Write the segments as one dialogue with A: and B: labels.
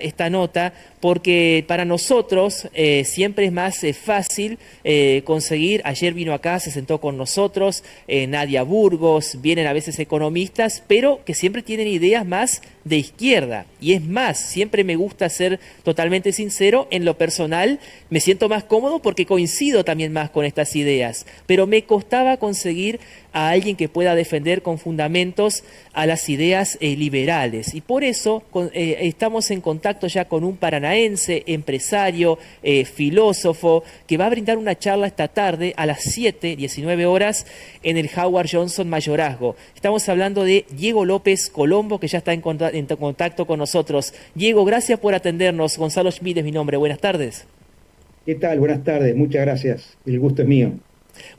A: esta nota porque para nosotros siempre es más fácil conseguir, ayer vino acá, se sentó con nosotros, Nadia Burgos, vienen a veces economistas, pero que siempre tienen ideas más de izquierda. Y es más, siempre me gusta ser totalmente sincero, en lo personal me siento más cómodo porque coincido también más con estas ideas, pero me costaba conseguir a alguien que pueda defender con fundamentos a las ideas liberales. Y por eso estamos en contacto ya con un paranaense, empresario, filósofo, que va a brindar una charla esta tarde a las 19 horas, en el Howard Johnson Mayorazgo. Estamos hablando de Diego López Colombo, que ya está en contacto con nosotros. Diego, gracias por atendernos. Gonzalo Schmidt es mi nombre. Buenas tardes.
B: ¿Qué tal? Buenas tardes, muchas gracias. El gusto es mío.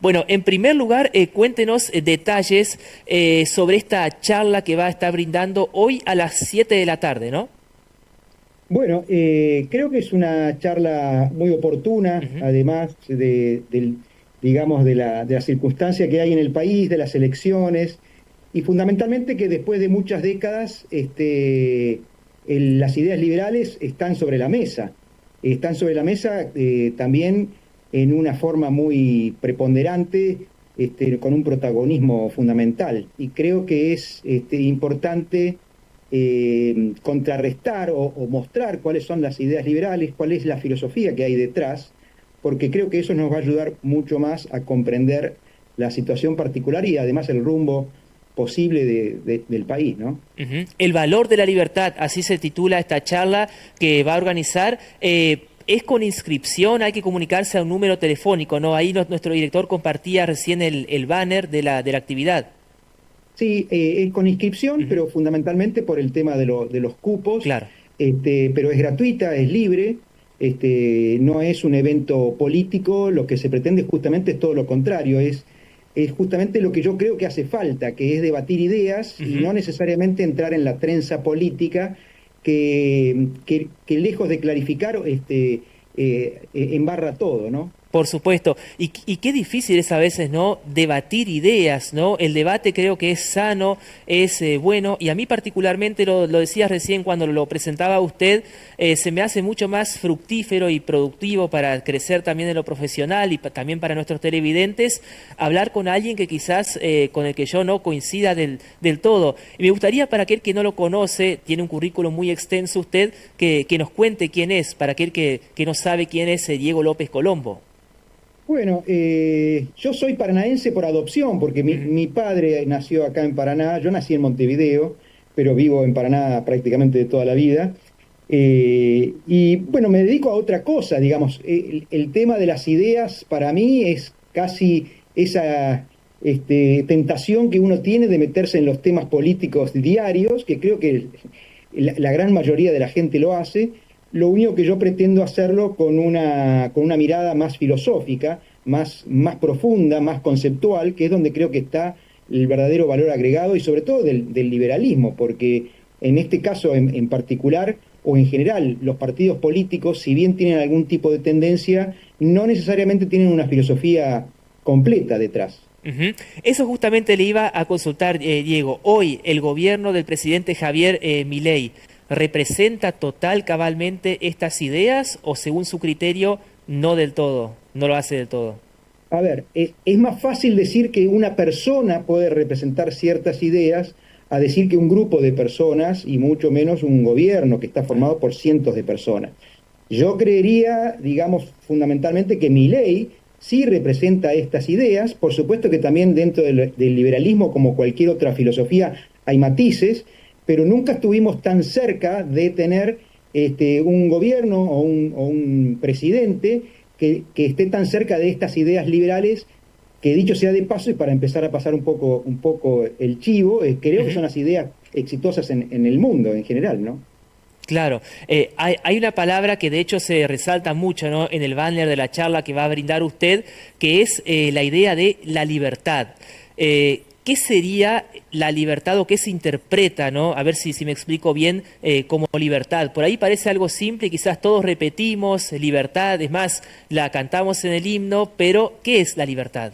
A: Bueno, en primer lugar, cuéntenos detalles sobre esta charla que va a estar brindando hoy a las 7 de la tarde, ¿no?
B: Bueno, creo que es una charla muy oportuna,
A: Ujú.
B: además digamos, de la circunstancia que hay en el país, de las elecciones, y fundamentalmente que después de muchas décadas las ideas liberales están sobre la mesa. Están sobre la mesa también en una forma muy preponderante, con un protagonismo fundamental. Y creo que es importante contrarrestar o mostrar cuáles son las ideas liberales, cuál es la filosofía que hay detrás, porque creo que eso nos va a ayudar mucho más a comprender la situación particular y además el rumbo posible del país, ¿no?
A: Ujú. El valor de la libertad, así se titula esta charla que va a organizar. Es con inscripción, hay que comunicarse a un número telefónico, ¿no? Ahí nuestro director compartía recién el banner de la actividad.
B: Sí, es con inscripción,
A: Ujú.
B: pero fundamentalmente por el tema de los cupos,
A: Claro.
B: pero es gratuita, es libre, no es un evento político, lo que se pretende justamente es todo lo contrario, es justamente lo que yo creo que hace falta, que es debatir ideas y
A: Ujú.
B: no necesariamente entrar en la trenza política que lejos de clarificar, embarra todo, ¿no?
A: Por supuesto. Y qué difícil es a veces, ¿no? Debatir ideas, ¿no? El debate creo que es sano, es bueno, y a mí particularmente, lo decía recién cuando lo presentaba a usted, se me hace mucho más fructífero y productivo para crecer también en lo profesional y también para nuestros televidentes, hablar con alguien que quizás con el que yo no coincida del todo. Y me gustaría para aquel que no lo conoce, tiene un currículum muy extenso usted, que nos cuente quién es, para aquel que no sabe quién es Diego López Colombo.
B: Bueno, yo soy paranaense por adopción, porque mi,
A: Ujú.
B: mi padre nació acá en Paraná, yo nací en Montevideo, pero vivo en Paraná prácticamente de toda la vida. Y bueno, me dedico a otra cosa, digamos, el tema de las ideas para mí es casi esa tentación que uno tiene de meterse en los temas políticos diarios, que creo que la gran mayoría de la gente lo hace. Lo único que yo pretendo hacerlo con una mirada más filosófica, más profunda, más conceptual, que es donde creo que está el verdadero valor agregado y sobre todo del liberalismo, porque en este caso en particular o en general los partidos políticos, si bien tienen algún tipo de tendencia, no necesariamente tienen una filosofía completa detrás.
A: Ujú. Eso justamente le iba a consultar, Diego. Hoy el gobierno del presidente Javier Milei representa total cabalmente estas ideas o según su criterio no del todo, no lo hace del todo.
B: A ver, es más fácil decir que una persona puede representar ciertas ideas a decir que un grupo de personas y mucho menos un gobierno que está
A: Claro.
B: formado por cientos de personas. Yo creería, digamos, fundamentalmente que mi ley sí representa estas ideas. Por supuesto que también dentro del liberalismo, como cualquier otra filosofía, hay matices, pero nunca estuvimos tan cerca de tener un gobierno o un presidente que esté tan cerca de estas ideas liberales que dicho sea de paso, y para empezar a pasar un poco el chivo, creo que
A: Ujú.
B: son las ideas exitosas en el mundo en general, ¿no?
A: Claro, hay una palabra que de hecho se resalta mucho, ¿no? En el banner de la charla que va a brindar usted, que es la idea de la libertad. ¿Qué sería la libertad o qué se interpreta, ¿no? A ver si me explico bien como libertad. Por ahí parece algo simple, quizás todos repetimos libertad, es más, la cantamos en el himno, pero ¿qué es la libertad?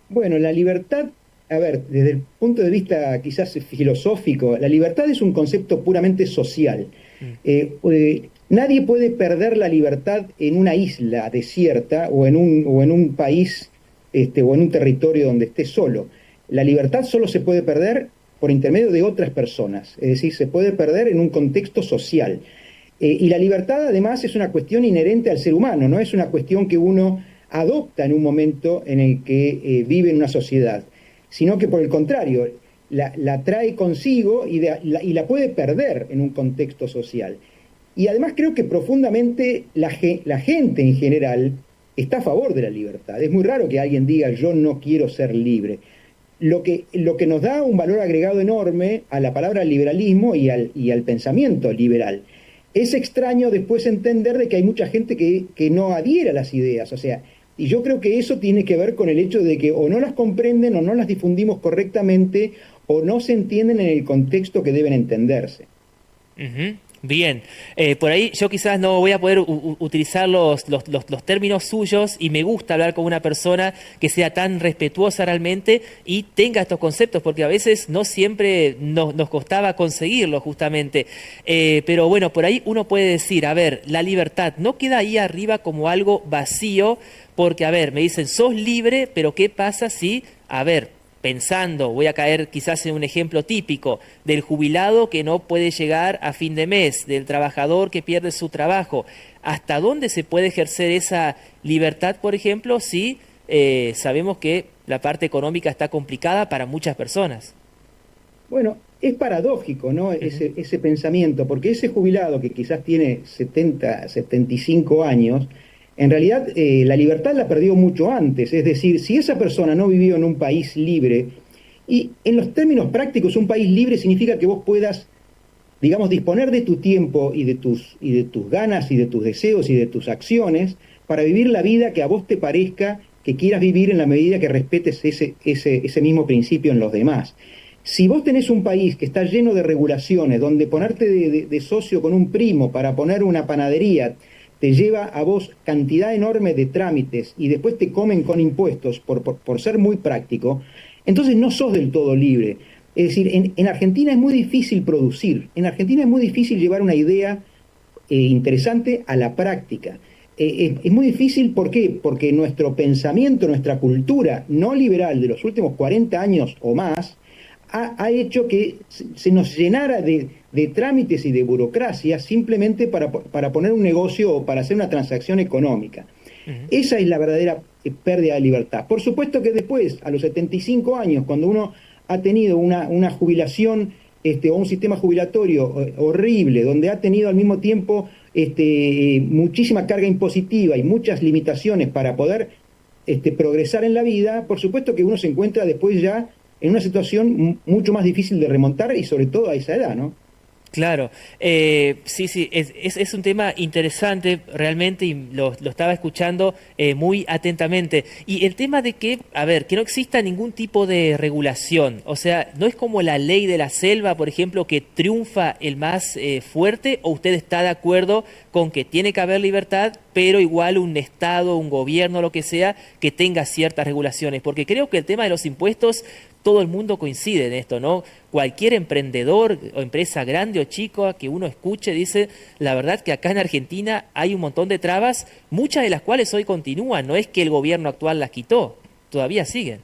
B: Bueno, la libertad, a ver, desde el punto de vista quizás filosófico, la libertad es un concepto puramente social. Nadie puede perder la libertad en una isla desierta o en un país o en un territorio donde esté solo. La libertad solo se puede perder por intermedio de otras personas, es decir, se puede perder en un contexto social. Y la libertad además es una cuestión inherente al ser humano, no es una cuestión que uno adopta en un momento en el que vive en una sociedad, sino que por el contrario, la trae consigo y la puede perder en un contexto social. Y además creo que profundamente la gente en general está a favor de la libertad. Es muy raro que alguien diga yo no quiero ser libre. Lo que nos da un valor agregado enorme a la palabra liberalismo y al pensamiento liberal. Es extraño después entender de que hay mucha gente que no adhiere a las ideas, o sea, y yo creo que eso tiene que ver con el hecho de que o no las comprenden o no las difundimos correctamente o no se entienden en el contexto que deben entenderse.
A: Ujú. Bien, por ahí yo quizás no voy a poder utilizar los términos suyos y me gusta hablar con una persona que sea tan respetuosa realmente y tenga estos conceptos, porque a veces no siempre nos costaba conseguirlo justamente. Pero bueno, por ahí uno puede decir, a ver, la libertad no queda ahí arriba como algo vacío, porque a ver, me dicen, sos libre, pero ¿qué pasa si, a ver, pensando, voy a caer quizás en un ejemplo típico, del jubilado que no puede llegar a fin de mes, del trabajador que pierde su trabajo? ¿Hasta dónde se puede ejercer esa libertad, por ejemplo, si sabemos que la parte económica está complicada para muchas personas?
B: Bueno, es paradójico, ¿no? Ese pensamiento, porque ese jubilado que quizás tiene 70, 75 años, en realidad la libertad la perdió mucho antes. Es decir, si esa persona no vivió en un país libre, y en los términos prácticos un país libre significa que vos puedas, digamos, disponer de tu tiempo y de tus ganas y de tus deseos y de tus acciones para vivir la vida que a vos te parezca que quieras vivir en la medida que respetes ese mismo principio en los demás. Si vos tenés un país que está lleno de regulaciones, donde ponerte de socio con un primo para poner una panadería te lleva a vos cantidad enorme de trámites y después te comen con impuestos por ser muy práctico, entonces no sos del todo libre. Es decir, en Argentina es muy difícil producir, en Argentina es muy difícil llevar una idea interesante a la práctica. Es muy difícil, ¿por qué? Porque nuestro pensamiento, nuestra cultura no liberal de los últimos 40 años o más, ha hecho que se nos llenara de trámites y de burocracia simplemente para poner un negocio o para hacer una transacción económica. Esa es la verdadera pérdida de libertad. Por supuesto que después, a los 75 años, cuando uno ha tenido una jubilación o un sistema jubilatorio horrible, donde ha tenido al mismo tiempo muchísima carga impositiva y muchas limitaciones para poder progresar en la vida, por supuesto que uno se encuentra después ya en una situación mucho más difícil de remontar y sobre todo a esa edad, ¿no?
A: Claro, sí, es un tema interesante realmente y lo estaba escuchando muy atentamente. Y el tema de que, a ver, que no exista ningún tipo de regulación, o sea, no es como la ley de la selva, por ejemplo, que triunfa el más fuerte, o usted está de acuerdo con que tiene que haber libertad, pero igual un Estado, un gobierno, lo que sea, que tenga ciertas regulaciones, porque creo que el tema de los impuestos, todo el mundo coincide en esto, ¿no? Cualquier emprendedor o empresa grande o chica que uno escuche dice, la verdad que acá en Argentina hay un montón de trabas, muchas de las cuales hoy continúan, no es que el gobierno actual las quitó, todavía siguen.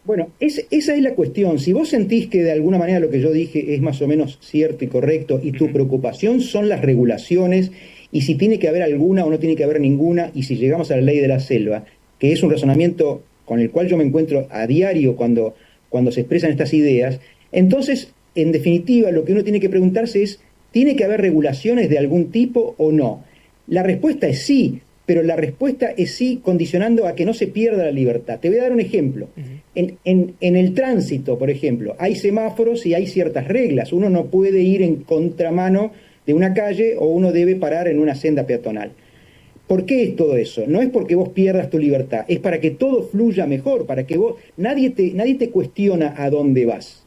B: Bueno, esa es la cuestión. Si vos sentís que de alguna manera lo que yo dije es más o menos cierto y correcto, y tu preocupación son las regulaciones, y si tiene que haber alguna o no tiene que haber ninguna, y si llegamos a la ley de la selva, que es un razonamiento con el cual yo me encuentro a diario cuando se expresan estas ideas, entonces, en definitiva, lo que uno tiene que preguntarse es, ¿tiene que haber regulaciones de algún tipo o no? La respuesta es sí, pero la respuesta es sí condicionando a que no se pierda la libertad. Te voy a dar un ejemplo. En el tránsito, por ejemplo, hay semáforos y hay ciertas reglas. Uno no puede ir en contramano de una calle o uno debe parar en una senda peatonal. ¿Por qué es todo eso? No es porque vos pierdas tu libertad, es para que todo fluya mejor, para que nadie te cuestiona a dónde vas.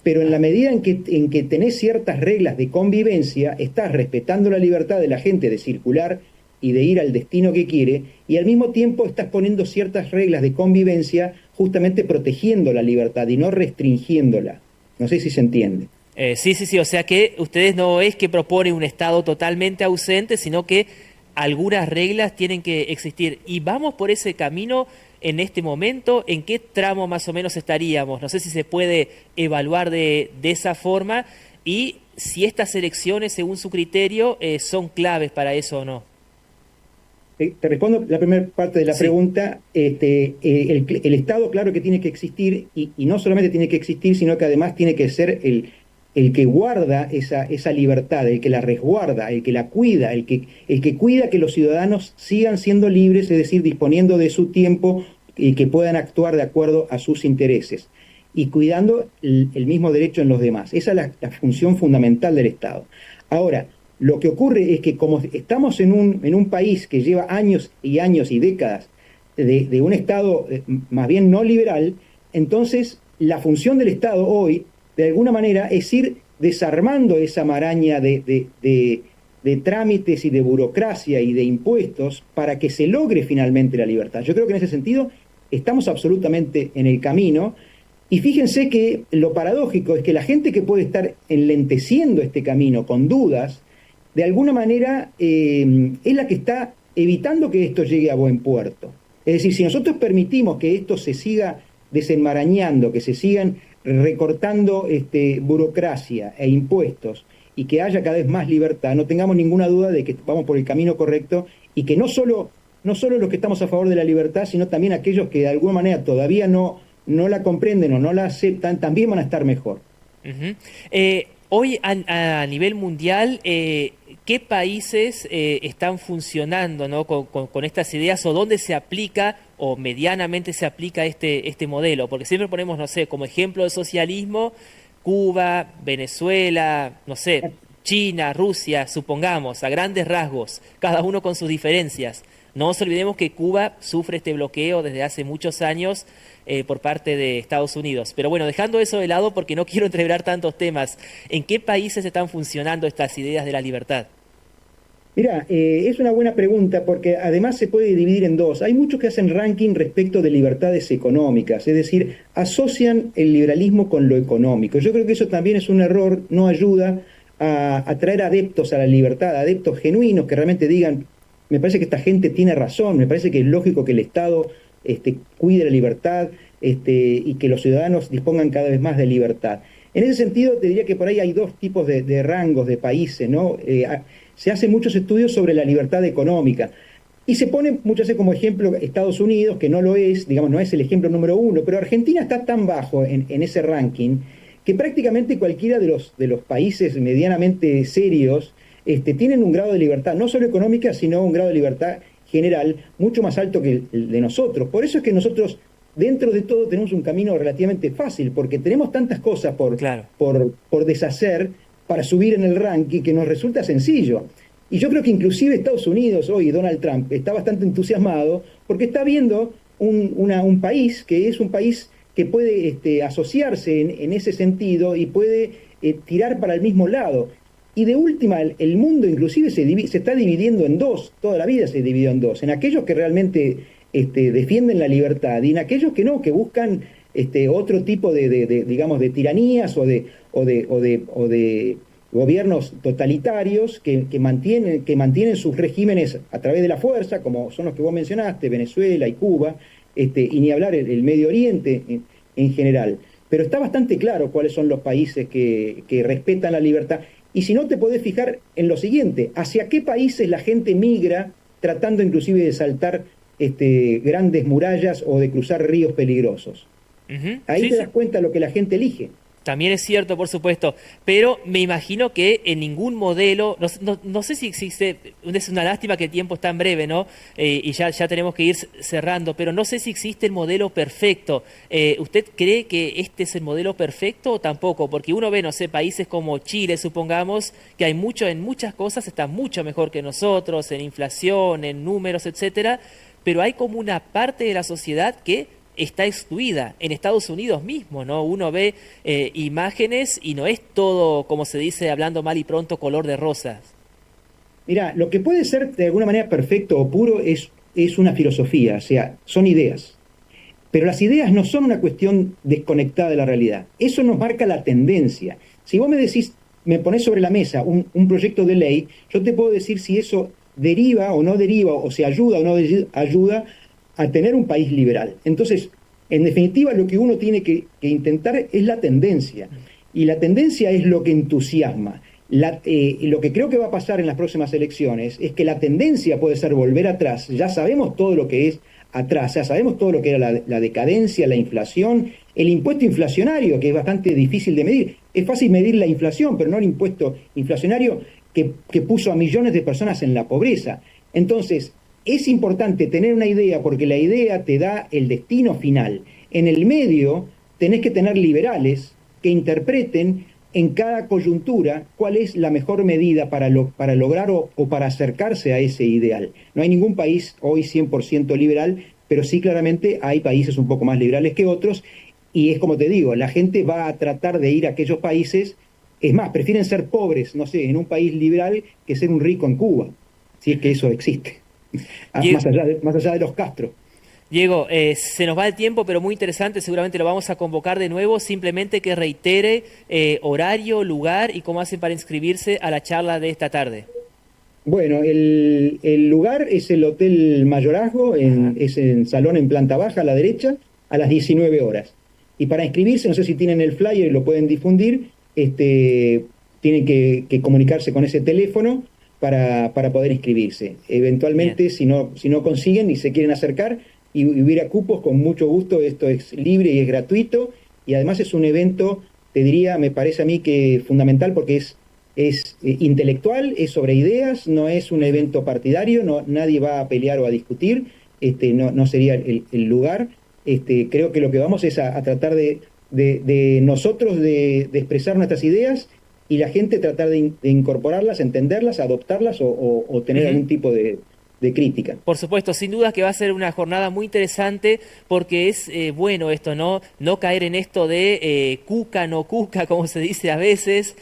B: Pero en la medida en que tenés ciertas reglas de convivencia, estás respetando la libertad de la gente de circular y de ir al destino que quiere, y al mismo tiempo estás poniendo ciertas reglas de convivencia justamente protegiendo la libertad y no restringiéndola. No sé si se entiende.
A: Sí, sí, sí, o sea que ustedes no es que proponen un Estado totalmente ausente, sino que algunas reglas tienen que existir. Y vamos por ese camino en este momento, ¿en qué tramo más o menos estaríamos? No sé si se puede evaluar de esa forma y si estas elecciones, según su criterio, son claves para eso o no.
B: Te respondo la primera parte de la
A: Sí.
B: pregunta. El Estado, claro que tiene que existir, y no solamente tiene que existir, sino que además tiene que ser el que guarda esa libertad, el que la resguarda, el que la cuida, el que cuida que los ciudadanos sigan siendo libres, es decir, disponiendo de su tiempo y que puedan actuar de acuerdo a sus intereses, y cuidando el mismo derecho en los demás. Esa es la función fundamental del Estado. Ahora, lo que ocurre es que como estamos en un país que lleva años y años y décadas de un Estado más bien no liberal, entonces la función del Estado hoy, de alguna manera, es ir desarmando esa maraña de trámites y de burocracia y de impuestos para que se logre finalmente la libertad. Yo creo que en ese sentido estamos absolutamente en el camino. Y fíjense que lo paradójico es que la gente que puede estar enlenteciendo este camino con dudas, de alguna manera es la que está evitando que esto llegue a buen puerto. Es decir, si nosotros permitimos que esto se siga desenmarañando, que se sigan recortando burocracia e impuestos y que haya cada vez más libertad, no tengamos ninguna duda de que vamos por el camino correcto y que no solo los que estamos a favor de la libertad, sino también aquellos que de alguna manera todavía no la comprenden o no la aceptan, también van a estar mejor.
A: Ujú. Hoy a nivel mundial, ¿qué países están funcionando, ¿no? con estas ideas o dónde se aplica o medianamente se aplica este modelo? Porque siempre ponemos, no sé, como ejemplo de socialismo, Cuba, Venezuela, no sé, China, Rusia, supongamos, a grandes rasgos, cada uno con sus diferencias. No nos olvidemos que Cuba sufre este bloqueo desde hace muchos años por parte de Estados Unidos. Pero bueno, dejando eso de lado porque no quiero entreverar tantos temas, ¿en qué países están funcionando estas ideas de la libertad?
B: Mira, es una buena pregunta porque además se puede dividir en dos. Hay muchos que hacen ranking respecto de libertades económicas, es decir, asocian el liberalismo con lo económico. Yo creo que eso también es un error, no ayuda a atraer adeptos a la libertad, adeptos genuinos que realmente digan, me parece que esta gente tiene razón, me parece que es lógico que el Estado cuide la libertad y que los ciudadanos dispongan cada vez más de libertad. En ese sentido, te diría que por ahí hay dos tipos de rangos de países, ¿no? Se hacen muchos estudios sobre la libertad económica y se pone muchas veces como ejemplo Estados Unidos, que no lo es, digamos, no es el ejemplo número uno, pero Argentina está tan bajo en ese ranking que prácticamente cualquiera de los países medianamente serios tienen un grado de libertad, no solo económica, sino un grado de libertad general mucho más alto que el de nosotros. Por eso es que nosotros, dentro de todo, tenemos un camino relativamente fácil, porque tenemos tantas cosas
A: Claro.
B: por deshacer para subir en el ranking que nos resulta sencillo. Y yo creo que inclusive Estados Unidos hoy, Donald Trump, está bastante entusiasmado porque está viendo un país que es un país que puede asociarse en ese sentido y puede tirar para el mismo lado. Y de última, el mundo inclusive se está dividiendo en dos, toda la vida se dividió en dos, en aquellos que realmente defienden la libertad y en aquellos que no, que buscan otro tipo digamos, de tiranías o de gobiernos totalitarios que mantienen sus regímenes a través de la fuerza, como son los que vos mencionaste, Venezuela y Cuba, y ni hablar el Medio Oriente en general. Pero está bastante claro cuáles son los países que respetan la libertad. Y si no, te podés fijar en lo siguiente, hacia qué países la gente migra tratando inclusive de saltar grandes murallas o de cruzar ríos peligrosos.
A: Ujú.
B: Ahí
A: Sí,
B: te
A: sí.
B: das cuenta de lo que la gente elige.
A: También es cierto, por supuesto, pero me imagino que en ningún modelo, no sé si existe, es una lástima que el tiempo es tan breve, ¿no? Y ya tenemos que ir cerrando, pero no sé si existe el modelo perfecto. ¿Usted cree que este es el modelo perfecto o tampoco? Porque uno ve, no sé, países como Chile, supongamos, que hay en muchas cosas está mucho mejor que nosotros, en inflación, en números, etcétera, pero hay como una parte de la sociedad que está excluida en Estados Unidos mismo, ¿no? Uno ve imágenes y no es todo, como se dice hablando mal y pronto, color de rosas.
B: Mira, lo que puede ser de alguna manera perfecto o puro es una filosofía, o sea, son ideas. Pero las ideas no son una cuestión desconectada de la realidad. Eso nos marca la tendencia. Si vos me decís, me ponés sobre la mesa un proyecto de ley, yo te puedo decir si eso deriva o no deriva, o se ayuda o no ayuda a tener un país liberal. Entonces, en definitiva, lo que uno tiene que intentar es la tendencia. Y la tendencia es lo que entusiasma. Lo que creo que va a pasar en las próximas elecciones es que la tendencia puede ser volver atrás. Ya sabemos todo lo que es atrás, ya sabemos todo lo que era la decadencia, la inflación, el impuesto inflacionario, que es bastante difícil de medir. Es fácil medir la inflación, pero no el impuesto inflacionario que puso a millones de personas en la pobreza. Entonces, es importante tener una idea porque la idea te da el destino final. En el medio tenés que tener liberales que interpreten en cada coyuntura cuál es la mejor medida para lograr o para acercarse a ese ideal. No hay ningún país hoy 100% liberal, pero sí claramente hay países un poco más liberales que otros, y es como te digo, la gente va a tratar de ir a aquellos países, es más, prefieren ser pobres, no sé, en un país liberal que ser un rico en Cuba, si es que eso existe, más allá de los Castro.
A: Diego, se nos va el tiempo, pero muy interesante, seguramente lo vamos a convocar de nuevo, simplemente que reitere horario, lugar y cómo hacen para inscribirse a la charla de esta tarde.
B: Bueno, el lugar es el Hotel Mayorazgo, es en salón en planta baja a la derecha, a las 19 horas. Y para inscribirse, no sé si tienen el flyer y lo pueden difundir, tienen que comunicarse con ese teléfono para poder inscribirse. Eventualmente, si no consiguen y se quieren acercar y hubiera cupos, con mucho gusto, esto es libre y es gratuito, y además es un evento, te diría, me parece a mí que fundamental porque es intelectual, es sobre ideas, no es un evento partidario, nadie va a pelear o a discutir, no sería el lugar. Creo que lo que vamos es a tratar de nosotros de expresar nuestras ideas y la gente tratar de incorporarlas, entenderlas, adoptarlas o tener algún tipo de crítica.
A: Por supuesto, sin duda que va a ser una jornada muy interesante porque es bueno esto, no caer en esto de cuca, no cuca, como se dice a veces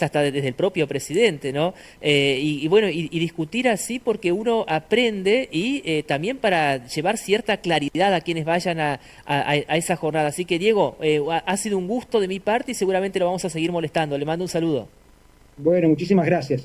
A: hasta desde el propio presidente, ¿no? Y bueno, y discutir así porque uno aprende y también para llevar cierta claridad a quienes vayan a esa jornada. Así que Diego, ha sido un gusto de mi parte y seguramente lo vamos a seguir molestando. Le mando un saludo.
B: Bueno, muchísimas gracias.